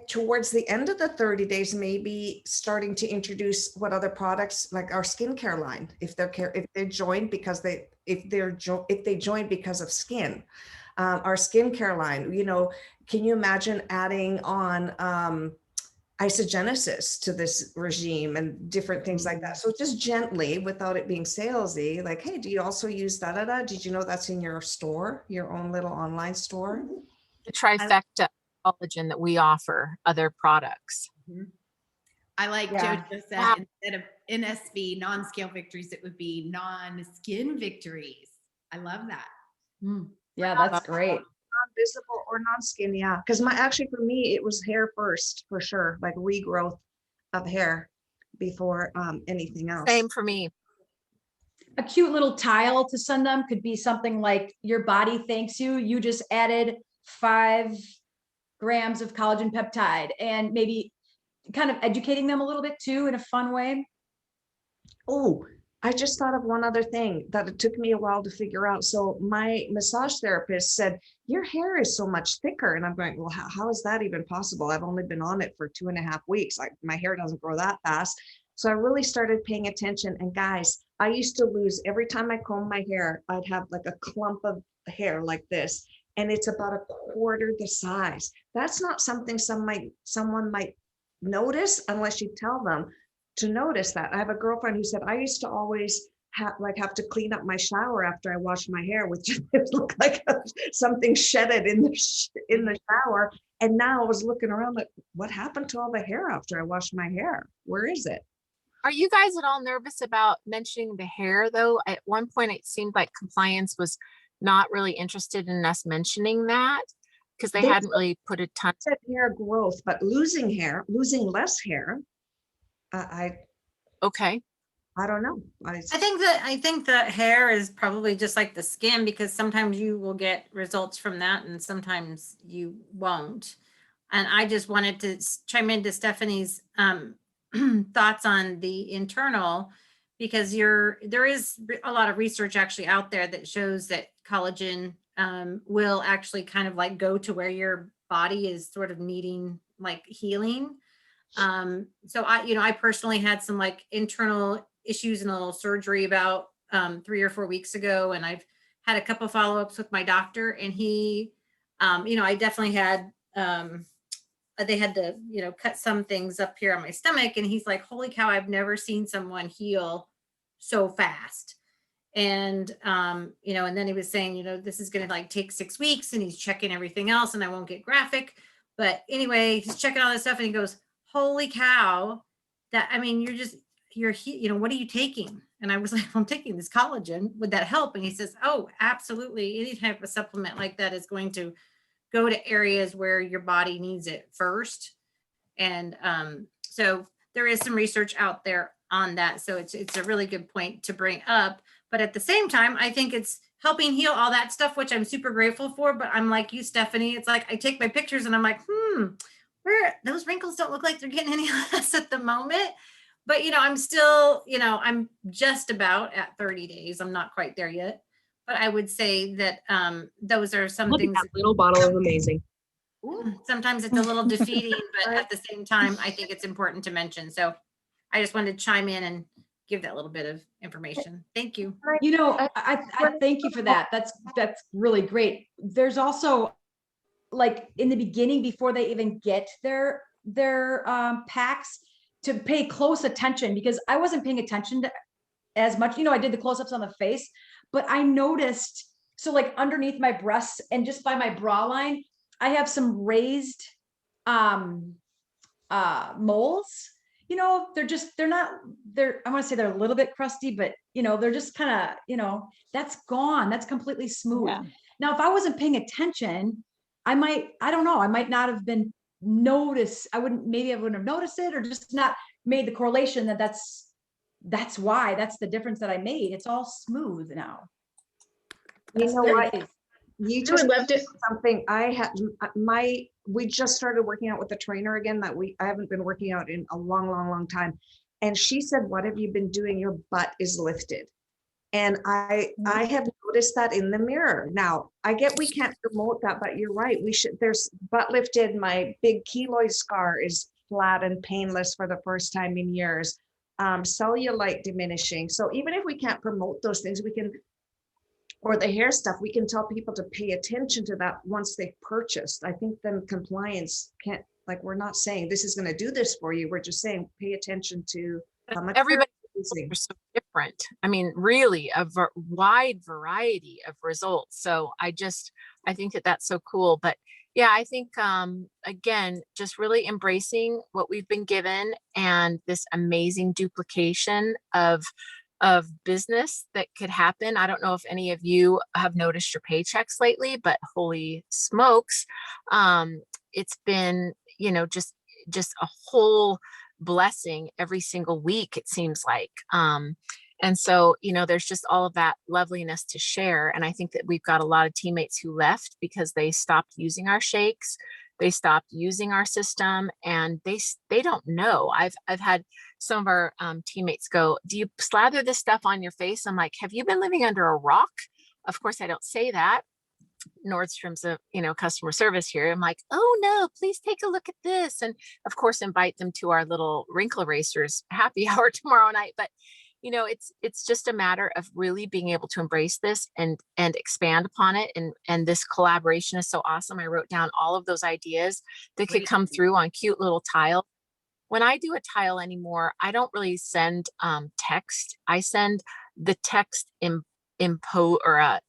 towards the end of the 30 days, maybe starting to introduce what other products, like our skincare line, if they joined because they joined because of skin, our skincare line, can you imagine adding on isogenesis to this regime and different things like that? So just gently, without it being salesy, like, hey, do you also use da-da-da? Did you know that's in your store, your own little online store? The trifecta collagen that we offer other products. I like JoJo said, instead of NSV, non-scale victories, it would be non-skin victories. I love that. Yeah, that's great. Non-visible or non-skin, because for me, it was hair first, for sure, like regrowth of hair before anything else. Same for me. A cute little tile to send them could be something like, your body thanks you. You just added 5 grams of collagen peptide, and maybe kind of educating them a little bit too in a fun way. Oh, I just thought of one other thing that it took me a while to figure out. So my massage therapist said, your hair is so much thicker. And I'm going, well, how is that even possible? I've only been on it for 2.5 weeks. My hair doesn't grow that fast. So I really started paying attention. And guys, I used to lose every time I combed my hair, I'd have like a clump of hair like this. And it's about a quarter the size. That's not something someone might notice unless you tell them to notice that. I have a girlfriend who said, I used to always have to clean up my shower after I washed my hair, which it looked like something shedded in the shower. And now I was looking around like, what happened to all the hair after I washed my hair? Where is it? Are you guys at all nervous about mentioning the hair though? At one point it seemed like compliance was not really interested in us mentioning that because they hadn't really put a ton of hair growth, but losing less hair. Okay. I don't know. I think that hair is probably just like the skin, because sometimes you will get results from that and sometimes you won't. And I just wanted to chime into Stephanie's thoughts on the internal, because there is a lot of research actually out there that shows that collagen will actually kind of like go to where your body is sort of needing like healing. So I personally had some like internal issues and a little surgery about 3 or 4 weeks ago. And I've had a couple follow-ups with my doctor, and he, I definitely had, they had to, cut some things up here on my stomach. And he's like, holy cow, I've never seen someone heal so fast. And, and then he was saying, this is going to like take 6 weeks, and he's checking everything else, and I won't get graphic, but anyway, he's checking all this stuff, and he goes, holy cow, what are you taking? And I was like, well, I'm taking this collagen. Would that help? And he says, oh, absolutely. Any type of supplement like that is going to go to areas where your body needs it first. And so there is some research out there on that. So it's a really good point to bring up. But at the same time, I think it's helping heal all that stuff, which I'm super grateful for. But I'm like you, Stephanie, it's like I take my pictures and I'm like, where those wrinkles don't look like they're getting any less at the moment. But, I'm still, I'm just about at 30 days. I'm not quite there yet. But I would say that those are some Look things. At that little bottle of amazing. Sometimes it's a little defeating, but at the same time, I think it's important to mention. So I just wanted to chime in and give that little bit of information. Thank you. I thank you for that. That's really great. There's also, like, in the beginning, before they even get their packs, to pay close attention, because I wasn't paying attention to as much. I did the close-ups on the face, but I noticed, so like underneath my breasts and just by my bra line, I have some raised moles. I want to say they're a little bit crusty, but they're just kind of, that's gone. That's completely smooth. Yeah. Now, if I wasn't paying attention, I don't know, I might not have been noticed. I wouldn't have noticed it, or just not made the correlation that's why. That's the difference that I made. It's all smooh now. You know what? You just left it something. We just started working out with the trainer again I haven't been working out in a long time. And she said, what have you been doing? Your butt is lifted. And I have noticed that in the mirror. Now, I get we can't promote that, but you're right. There's butt lifted. My big keloid scar is flat and painless for the first time in years. Cellulite diminishing. So even if we can't promote those things, we can, or the hair stuff, we can tell people to pay attention to that once they've purchased. I think then compliance can't, like, we're not saying this is going to do this for you. We're just saying pay attention to how much everybody are so different. I mean, really a wide variety of results. So I think that that's so cool. But yeah, I think, again, just really embracing what we've been given and this amazing duplication of business that could happen. I don't know if any of you have noticed your paychecks lately, but holy smokes, it's been, just a whole blessing every single week, it seems like. And so, there's just all of that loveliness to share. And I think that we've got a lot of teammates who left because they stopped using our shakes they stopped using our system, and they don't know. I've had some of our teammates go, "Do you slather this stuff on your face?" I'm like, "Have you been living under a rock?" Of course, I don't say that. Nordstrom's a customer service here. I'm like, "Oh no, please take a look at this," and of course invite them to our little wrinkle erasers happy hour tomorrow night. But it's just a matter of really being able to embrace this and expand upon it. And this collaboration is so awesome. I wrote down all of those ideas that could come through on cute little tile. When I do a tile anymore, I don't really send text. I send the text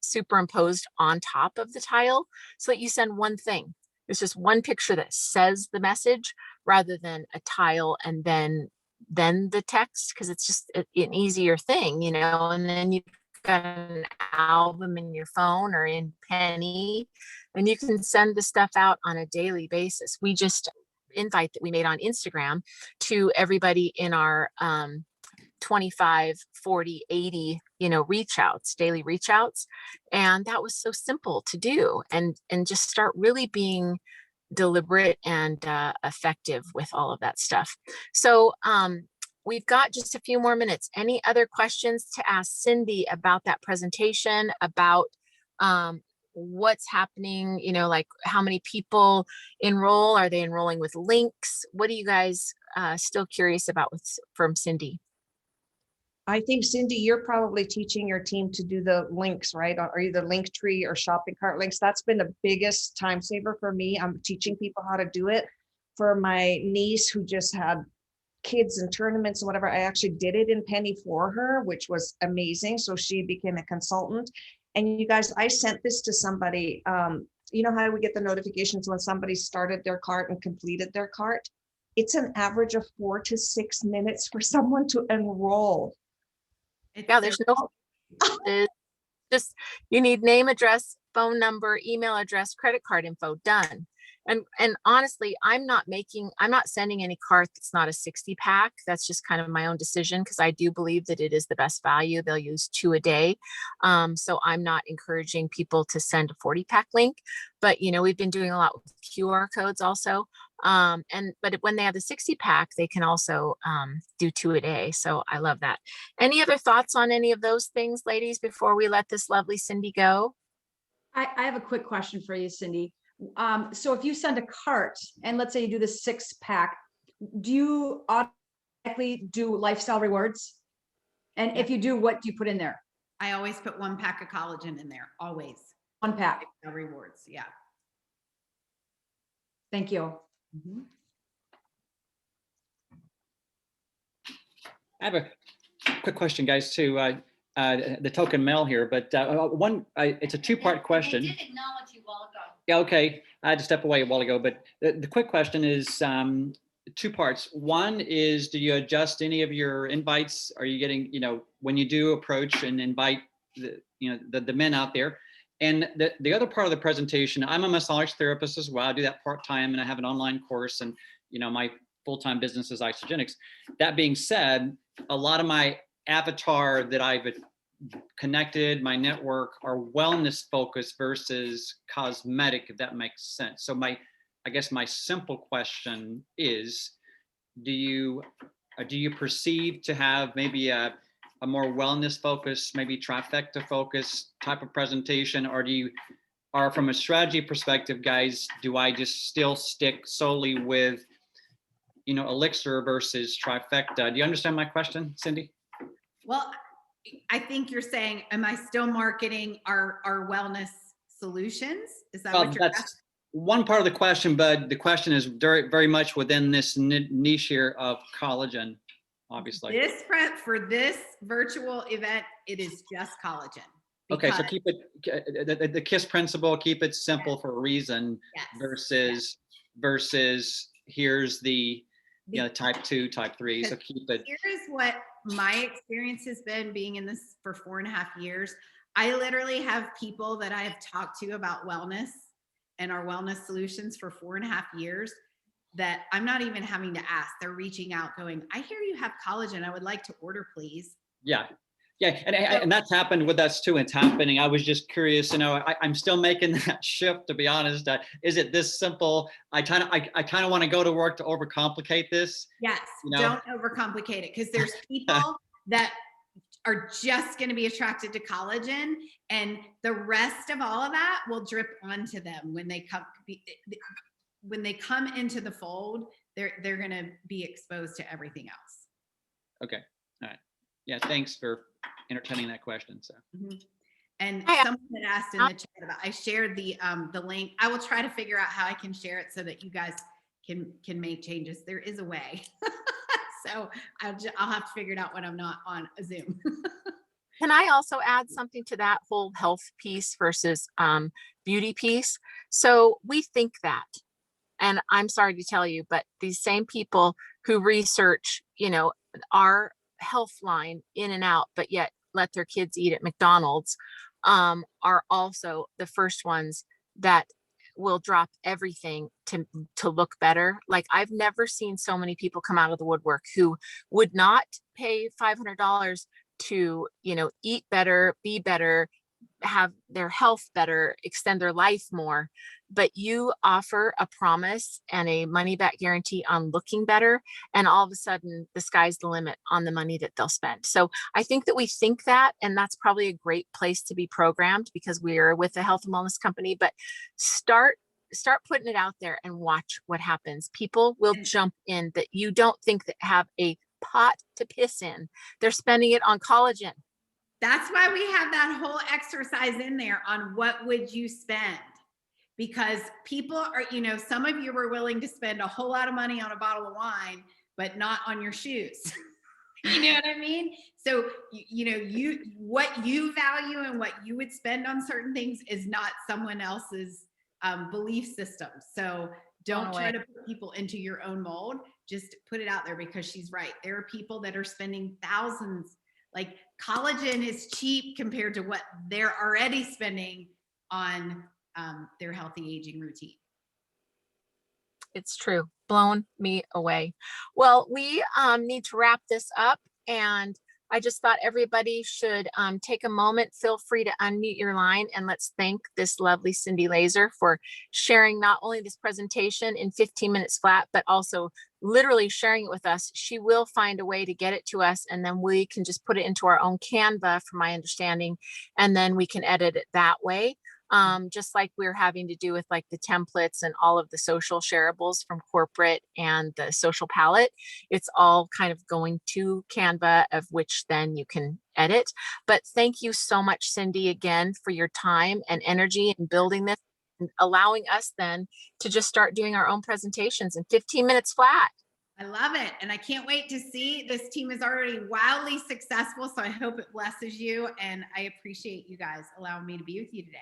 superimposed on top of the tile, so that you send one thing. It's just one picture that says the message, rather than a tile and then the text, because it's just an easier thing, and then you've got an album in your phone or in Penny, and you can send the stuff out on a daily basis. We just invite that we made on Instagram to everybody in our 25, 40, 80, daily reach outs. And that was so simple to do, and just start really being deliberate and effective with all of that stuff. So we've got just a few more minutes. Any other questions to ask Cindy about that presentation, about what's happening, like how many people enroll? Are they enrolling with links? What are you guys still curious about from Cindy? I think, Cindy, you're probably teaching your team to do the links, right? Or either Linktree or shopping cart links. That's been the biggest time saver for me. I'm teaching people how to do it. For my niece who just had kids and tournaments and whatever, I actually did it in Penny for her, which was amazing. So she became a consultant. And you guys, I sent this to somebody. You know how we get the notifications when somebody started their cart and completed their cart? It's an average of 4 to 6 minutes for someone to enroll. Yeah, there's no, just, you need name, address, phone number, email address, credit card info, done. And honestly, I'm not sending any cart that's not a 60 pack. That's just kind of my own decision, because I do believe that it is the best value. They'll use 2 a day. So I'm not encouraging people to send a 40 pack link, but we've been doing a lot with QR codes also. But when they have the 60 pack, they can also do 2 a day. So I love that. Any other thoughts on any of those things, ladies, before we let this lovely Cindy go? I have a quick question for you, Cindy. So if you send a cart and let's say you do the 6 pack, do you automatically do lifestyle rewards? And if you do, what do you put in there? I always put 1 pack of collagen in there, always. 1 pack. Lifestyle rewards, yeah. Thank you. Mm-hmm. I have a quick question, guys, to the token mail here, but it's a 2-part question. I did acknowledge you a while ago. Yeah, okay. I had to step away a while ago, but the quick question is 2 parts. One is, do you adjust any of your invites? Are you getting, when you do approach and invite the men out there? And the other part of the presentation, I'm a massage therapist as well. I do that part-time, and I have an online course, and my full-time business is Isogenics. That being said, a lot of my avatar that I've connected, my network, are wellness focused versus cosmetic, if that makes sense. So I guess my simple question is, do you perceive to have maybe a more wellness focused, maybe trifecta focused type of presentation, or from a strategy perspective, guys, do I just still stick solely with Elixir versus trifecta? Do you understand my question, Cindy? Well, I think you're saying, am I still marketing our wellness solutions? Is that what you're asking? That's one part of the question, but the question is very, very much within this niche here of collagen, obviously. For this virtual event, it is just collagen. Okay, so keep it, the KISS principle, keep it simple for a reason, versus here's the type 2, type 3. So keep it. Here's what my experience has been being in this for 4.5 years. I literally have people that I have talked to about wellness and our wellness solutions for 4.5 years that I'm not even having to ask. They're reaching out going, I hear you have collagen. I would like to order, please. Yeah. Yeah, and that's happened with us too. It's happening. I was just curious, I'm still making that shift, to be honest. Is it this simple? I kind of want to go to work to overcomplicate this. Yes, don't overcomplicate it, because there's people that are just going to be attracted to collagen, and the rest of all of that will drip onto them when they come into the fold. They're going to be exposed to everything else. Okay. All right. Yeah. Thanks for entertaining that question. So. And someone had asked in the chat about, I shared the link. I will try to figure out how I can share it so that you guys can make changes. There is a way. So I'll have to figure it out when I'm not on a Zoom. Can I also add something to that whole health piece versus beauty piece? So we think that, and I'm sorry to tell you, but these same people who research, our health line in and out, but yet let their kids eat at McDonald's, are also the first ones that will drop everything to look better. Like, I've never seen so many people come out of the woodwork who would not pay $500 to, eat better, be better, have their health better, extend their life more. But you offer a promise and a money back guarantee on looking better, and all of a sudden the sky's the limit on the money that they'll spend. So I think that we think that, and that's probably a great place to be programmed, because we're with a health and wellness company. But start putting it out there and watch what happens. People will jump in that you don't think that have a pot to piss in. They're spending it on collagen. That's why we have that whole exercise in there on what would you spend, because people are, some of you were willing to spend a whole lot of money on a bottle of wine, but not on your shoes. You know what I mean? So, what you value and what you would spend on certain things is not someone else's belief system. So don't try to put people into your own mold. Just put it out there, because she's right. There are people that are spending thousands. Like, collagen is cheap compared to what they're already spending on their healthy aging routine. It's true. Blown me away. Well, we need to wrap this up, and I just thought everybody should take a moment. Feel free to unmute your line, and let's thank this lovely Cindy Lazor for sharing not only this presentation in 15 minutes flat, but also literally sharing it with us. She will find a way to get it to us, and then we can just put it into our own Canva, from my understanding, and then we can edit it that way. Just like we're having to do with like the templates and all of the social shareables from corporate and the social palette. It's all kind of going to Canva, of which then you can edit. But thank you so much, Cindy, again, for your time and energy in building this and allowing us then to just start doing our own presentations in 15 minutes flat. I love it. And I can't wait to see. This team is already wildly successful. So I hope it blesses you. And I appreciate you guys allowing me to be with you today.